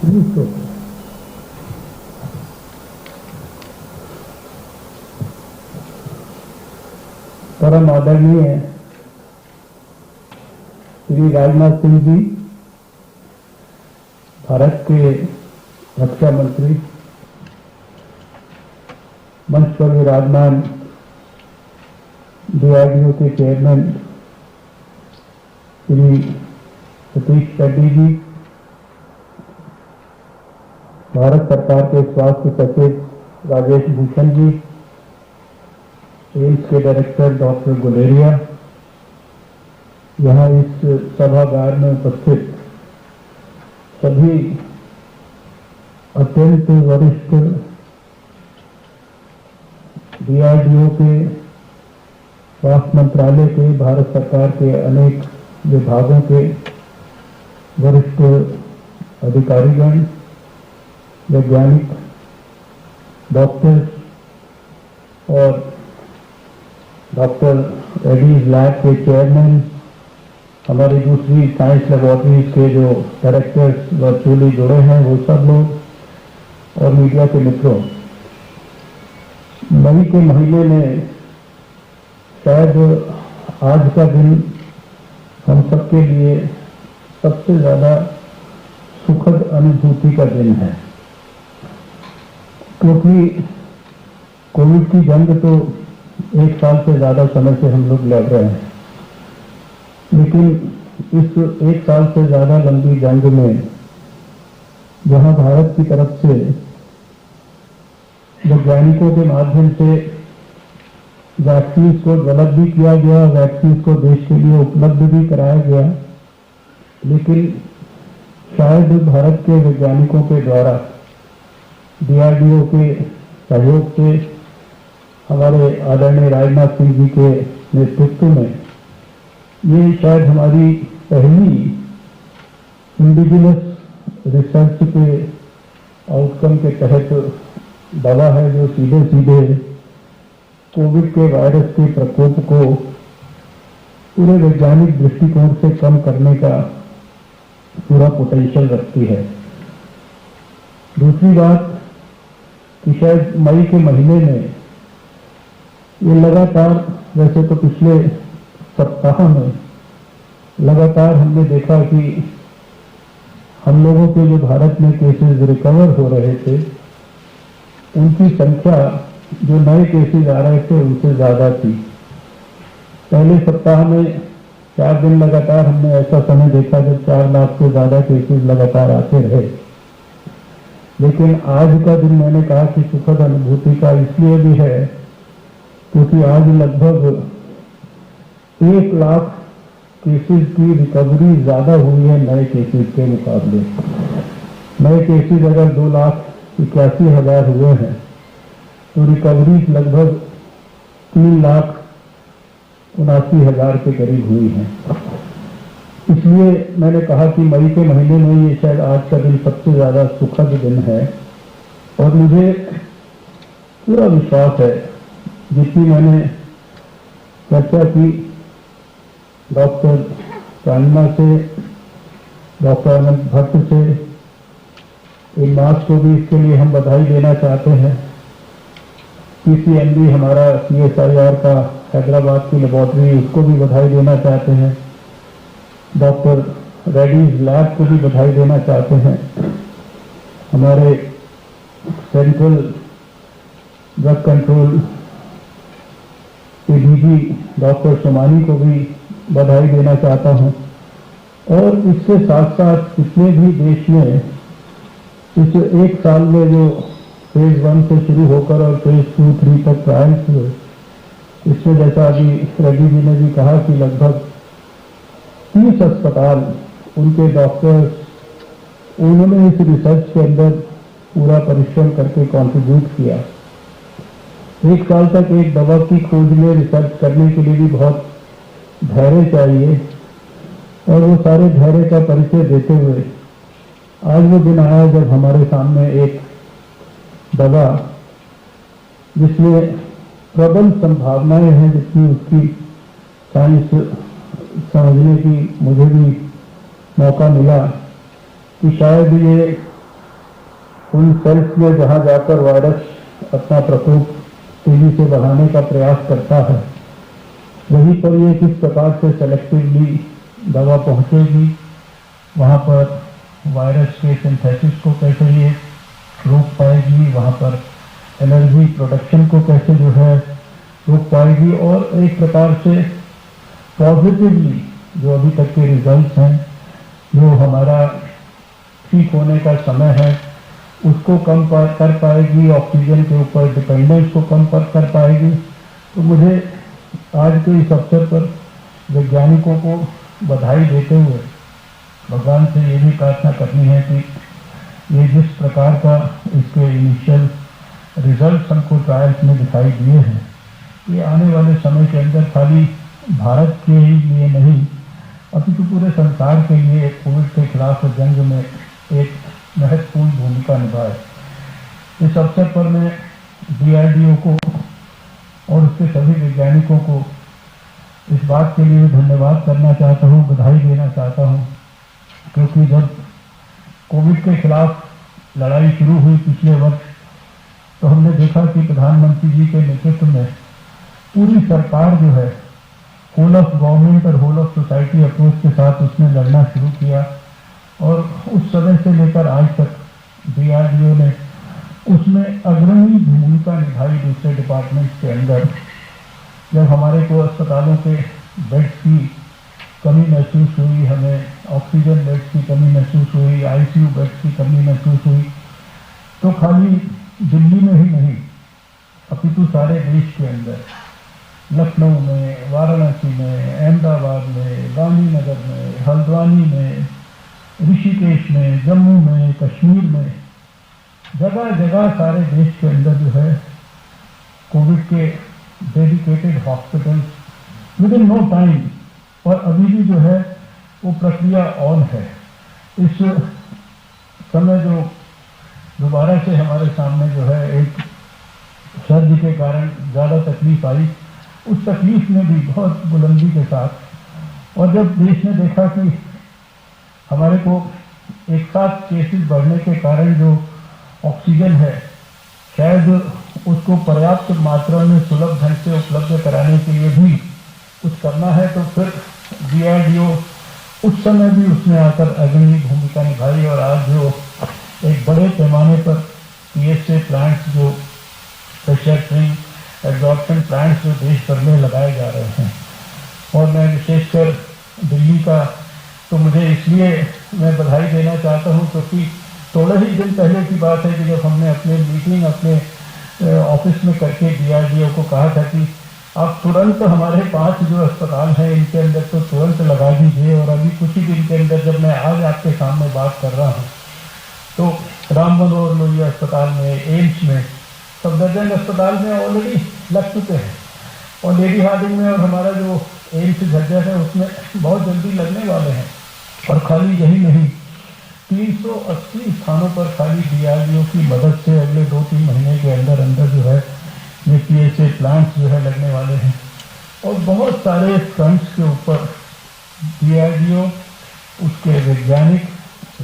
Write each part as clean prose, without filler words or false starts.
परम आदरणीय श्री राजनाथ सिंह जी, भारत के रक्षा मंत्री, मंच पर विराजमान डीआरडीओ के चेयरमैन श्री सतीश रेड्डी जी, भारत सरकार के स्वास्थ्य सचिव राजेश भूषण जी, एम्स के डायरेक्टर डॉक्टर गुलेरिया, यहाँ इस सभागार में उपस्थित सभी अत्यंत वरिष्ठ डीआरडीओ के, स्वास्थ्य मंत्रालय के, भारत सरकार के अनेक विभागों के वरिष्ठ अधिकारीगण, वैज्ञानिक, डॉक्टर्स और डॉक्टर रेड्डीज लैब के चेयरमैन, हमारी दूसरी साइंस लेबोरेटरीज के जो डायरेक्टर्स वर्चुअली जुड़े हैं वो सब लोग, और मीडिया के मित्रों, मई के महीने में शायद आज का दिन हम सबके लिए सबसे ज्यादा सुखद अनुभूति का दिन है, क्योंकि कोविड की जंग तो एक साल से ज्यादा समय से हम लोग लड़ रहे हैं, लेकिन इस एक साल से ज्यादा लंबी जंग में जहां भारत की तरफ से वैज्ञानिकों के माध्यम से वैक्सीन को डेवलप भी किया गया, वैक्सीन को देश के लिए उपलब्ध भी कराया गया, लेकिन शायद भारत के वैज्ञानिकों के द्वारा डीआरडीओ के सहयोग से, हमारे आदरणीय राजनाथ सिंह जी के नेतृत्व में, ये शायद हमारी पहली इंडिजिनस रिसर्च के आउटकम के तहत दवा है जो सीधे सीधे कोविड के वायरस के प्रकोप को पूरे वैज्ञानिक दृष्टिकोण से कम करने का पूरा पोटेंशियल रखती है। दूसरी बात कि शायद मई के महीने में ये लगातार, वैसे तो पिछले सप्ताह में लगातार हमने देखा कि हम लोगों के जो भारत में केसेस रिकवर हो रहे थे, उनकी संख्या जो नए केसेस आ रहे थे उनसे ज्यादा थी। पहले सप्ताह में 4 दिन लगातार हमने ऐसा समय देखा जब 4 लाख से ज्यादा केसेस लगातार आते रहे, लेकिन आज का दिन मैंने कहा कि सुखद अनुभूति का इसलिए भी है क्योंकि आज लगभग 1 लाख केसेस की रिकवरी ज्यादा हुई है नए केसेस के मुकाबले। नए केसेस अगर 2,81,000 हुए हैं तो रिकवरी लगभग 3,79,000 के करीब हुई है। इसलिए मैंने कहा कि मई के महीने में ये शायद आज का दिन सबसे ज्यादा सुखद दिन है, और मुझे पूरा विश्वास है, जितनी मैंने चर्चा की डॉक्टर चांदना से, डॉक्टर अनंत भट्ट से, इन मास को भी इसके लिए हम बधाई देना चाहते हैं। पीसीएमबी हमारा CSIR का हैदराबाद की लेबोरेटरी, उसको भी बधाई देना चाहते हैं। डॉक्टर रेड्डीज लैब को भी बधाई देना चाहते हैं। हमारे सेंट्रल ड्रग कंट्रोल के डीजी डॉक्टर सोमानी को भी बधाई देना चाहता हूं। और इसके साथ साथ जितने भी देश में इस एक साल में जो फेज 1 से शुरू होकर और फेज 2, 3 तक ट्रायल्स हुए, इसमें जैसा अभी रेड्डी जी ने भी कहा कि लगभग 30 अस्पताल, उनके डॉक्टर्स, उन्होंने इस रिसर्च के अंदर पूरा परिश्रम करके कंट्रीब्यूट किया। एक साल तक एक दवा की खोज में रिसर्च करने के लिए भी बहुत धैर्य चाहिए, और वो सारे धैर्य का परिचय देते हुए आज वो दिन आया जब हमारे सामने एक दवा जिसमें प्रबल संभावनाएं हैं, जितनी उसकी साइंस समझने की मुझे भी मौका मिला कि शायद ये उन सेल्स में जहां जाकर वायरस अपना प्रकोप तेजी से बढ़ाने का प्रयास करता है, वहीं पर ये किस प्रकार से सेलेक्टिवली दवा पहुंचेगी, वहां पर वायरस के सिंथेसिस को कैसे ये रोक पाएगी, वहां पर एनर्जी प्रोडक्शन को कैसे जो है रोक पाएगी, और एक प्रकार से पॉजिटिवली जो अभी तक के रिजल्ट्स हैं, जो हमारा ठीक होने का समय है, उसको कम कर पाएगी, ऑक्सीजन के ऊपर डिपेंडेंस को कम कर पाएगी। तो मुझे आज के इस अवसर पर वैज्ञानिकों को बधाई देते हुए भगवान से ये भी प्रार्थना करनी है कि ये जिस प्रकार का इसके इनिशियल रिजल्ट्स हमको ट्रायल्स में दिखाई दिए हैं, ये आने वाले समय के अंदर खाली भारत के ही लिए नहीं, अपितु पूरे संसार के लिए कोविड के खिलाफ जंग में एक महत्वपूर्ण भूमिका निभाए। इस अवसर पर मैं DRDO को और उसके सभी वैज्ञानिकों को इस बात के लिए धन्यवाद करना चाहता हूँ, बधाई देना चाहता हूँ, क्योंकि जब कोविड के खिलाफ लड़ाई शुरू हुई पिछले वर्ष, तो हमने देखा कि प्रधानमंत्री जी के नेतृत्व में पूरी सरकार जो है होल ऑफ गवर्नमेंट और होल ऑफ सोसाइटी अप्रोच के साथ उसने लड़ना शुरू किया, और उस समय से लेकर आज तक DRDO ने उसमें अग्रणी भूमिका निभाई दूसरे डिपार्टमेंट्स के अंदर। जब हमारे को अस्पतालों के बेड्स की कमी महसूस हुई, हमें ऑक्सीजन बेड्स की कमी महसूस हुई, ICU बेड्स की कमी महसूस हुई, तो खाली दिल्ली में ही नहीं अपितु सारे देश के अंदर, लखनऊ में, वाराणसी में, अहमदाबाद में, गांधीनगर में, हल्द्वानी में, ऋषिकेश में, जम्मू में, कश्मीर में, जगह जगह सारे देश के अंदर जो है कोविड के dedicated hospitals within no time, और अभी भी जो है वो प्रक्रिया ऑन है। इस समय जो दोबारा से हमारे सामने जो है एक सर्दी के कारण ज़्यादा तकलीफ आई, उस तकलीफ में भी बहुत बुलंदी के साथ, और जब देश ने देखा कि हमारे को एक साथ केसेस बढ़ने के कारण जो ऑक्सीजन है शायद उसको पर्याप्त मात्रा में सुलभ ढंग से उपलब्ध कराने के लिए भी कुछ करना है, तो फिर DRDO उस समय भी उसने आकर अग्रणी भूमिका निभाई, और आज जो एक बड़े पैमाने पर PSA प्लांट्स, जो प्रेशर स्विंग एब्जॉर्प्शन प्लांट्स जो देश भर में लगाए जा रहे हैं, और मैं विशेषकर दिल्ली का तो मुझे इसलिए मैं बधाई देना चाहता हूं क्योंकि 16 ही दिन पहले की बात है कि जब हमने अपने मीटिंग अपने ऑफिस में करके DRDO को कहा था कि आप तुरंत हमारे 5 जो अस्पताल हैं इनके अंदर तो तुरंत लगा दीजिए, और अभी कुछ ही दिन के अंदर जब मैं आज आपके सामने बात कर रहा हूँ तो राम मनोहर लोहिया अस्पताल में, एम्स में, सफदरजंग अस्पताल में ऑलरेडी लग चुके हैं, और लेडी हार्डिंग में और हमारा जो एम्स झज्जर है उसमें बहुत जल्दी लगने वाले हैं। और खाली यही नहीं, 380 स्थानों पर खाली DRDO की मदद से अगले 2-3 महीने के अंदर अंदर जो है ये PSA प्लांट्स जो है लगने वाले हैं, और बहुत सारे फ्रंट्स के ऊपर DRDO उसके वैज्ञानिक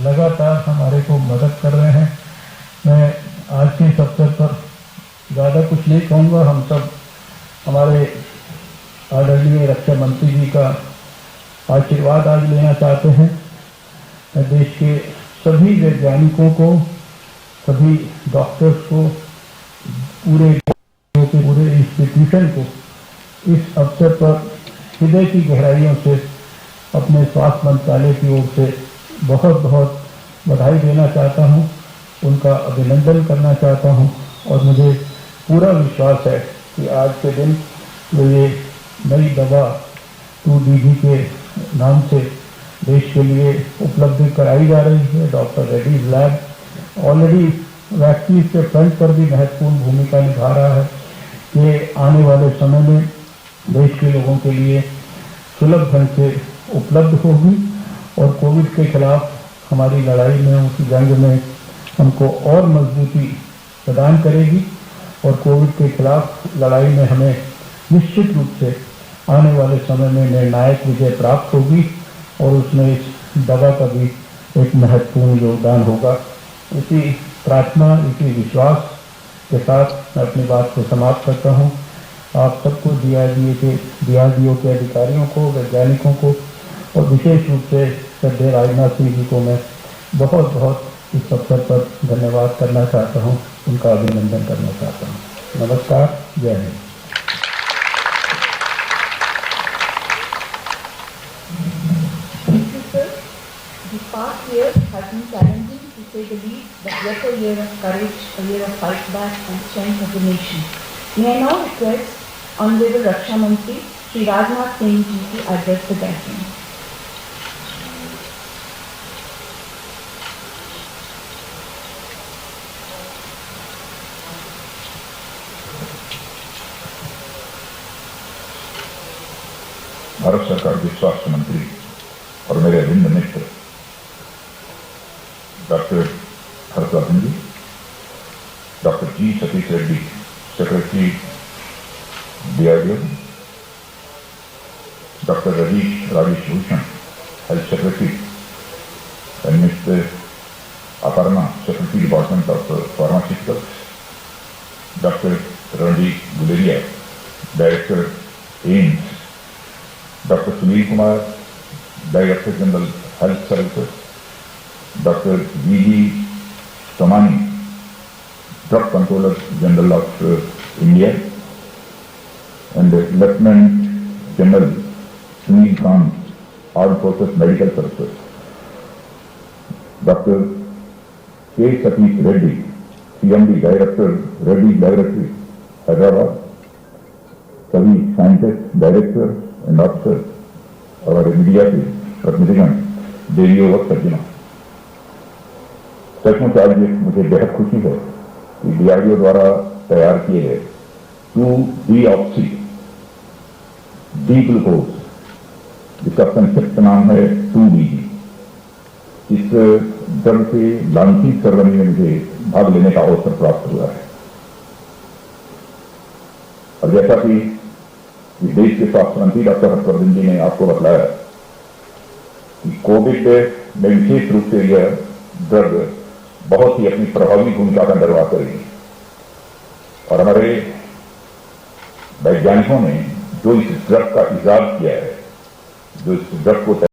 लगातार हमारे को मदद कर रहे हैं। मैं आज के इस अवसर पर ज़्यादा कुछ नहीं कहूँगा, हम सब हमारे आदरणीय रक्षा मंत्री जी का आशीर्वाद आज लेना चाहते हैं। मैं देश के सभी वैज्ञानिकों को, सभी डॉक्टर्स को, पूरे इंस्टीट्यूशन को इस अवसर पर हृदय की गहराइयों से अपने स्वास्थ्य मंत्रालय की ओर से बहुत बहुत बधाई देना चाहता हूं, उनका अभिनंदन करना चाहता हूं, और मुझे पूरा विश्वास है कि आज के दिन जो ये नई दवा 2DG के नाम से देश के लिए उपलब्ध कराई जा रही है, doctor Reddy's lab already vaccine के फ्रंट पर भी महत्वपूर्ण भूमिका निभा रहा है। ये आने वाले समय में देश के लोगों के लिए सुलभ ढंग से उपलब्ध होगी, और कोविड के खिलाफ हमारी लड़ाई में, उस जंग में हमको और मजबूती प्रदान करेगी, और कोविड के खिलाफ लड़ाई में हमें निश्चित रूप से आने वाले समय में निर्णायक विजय प्राप्त होगी, और उसमें इस दवा का भी एक महत्वपूर्ण योगदान होगा। इसी प्रार्थना, इसी विश्वास के साथ मैं अपनी बात को समाप्त करता हूँ। आप सबको डीआरडीओ के अधिकारियों को, वैज्ञानिकों को और विशेष रूप से श्रद्धेय राजनाथ सिंह जी को मैं बहुत बहुत इस अवसर पर धन्यवाद करना चाहता हूँ, उनका अभिनंदन करना चाहता हूँ। नमस्कार, जय Hind. The past year has been challenging to say the least, but yet a year of courage, a year of fight back and strength of the nation. May I now request Honorable Raksha Mantri, Shri Rajnath Singh Ji to address the gathering. Bharat सरकार के स्वास्थ्य मंत्री और मेरे अभिन्न मित्र doctor Harshvardhan ji, doctor G Satish Reddy, secretary DRDO, doctor Rajesh Bhushan, health secretary, and mister Aparna, secretary department of pharmaceuticals, doctor Randeep Guleria, director AIIMS, doctor Sunil Kumar, director general health services, doctor V G Somani, drug controller general of India, and lieutenant general Sunil Kant, arm forces medical services, doctor K Satish Reddy, CMD director, Reddy laboratory, Hyderabad, सभी scientist, director and officer और media के प्रतिनिधिगण, देवियों और सज्जनों, सचमुच आज मुझे बेहद खुशी है कि डीआरडीओ द्वारा तैयार किए गए 2-डीऑक्सी डी ग्लूकोज, जिसका संक्षिप्त नाम है 2DG, इस ड्रग के लॉन्चिंग सेरेमनी में मुझे भाग लेने का अवसर प्राप्त हुआ है। और जैसा कि देश के स्वास्थ्य मंत्री डॉक्टर हर्षवर्धन जी ने आपको बताया कि कोविड में विशेष रूप से यह ड्रग बहुत ही अपनी प्रभावी भूमिका का निर्वाह करेगी और हमारे वैज्ञानिकों ने जो इस ड्रग का इजाद किया है, जो इस ड्रग को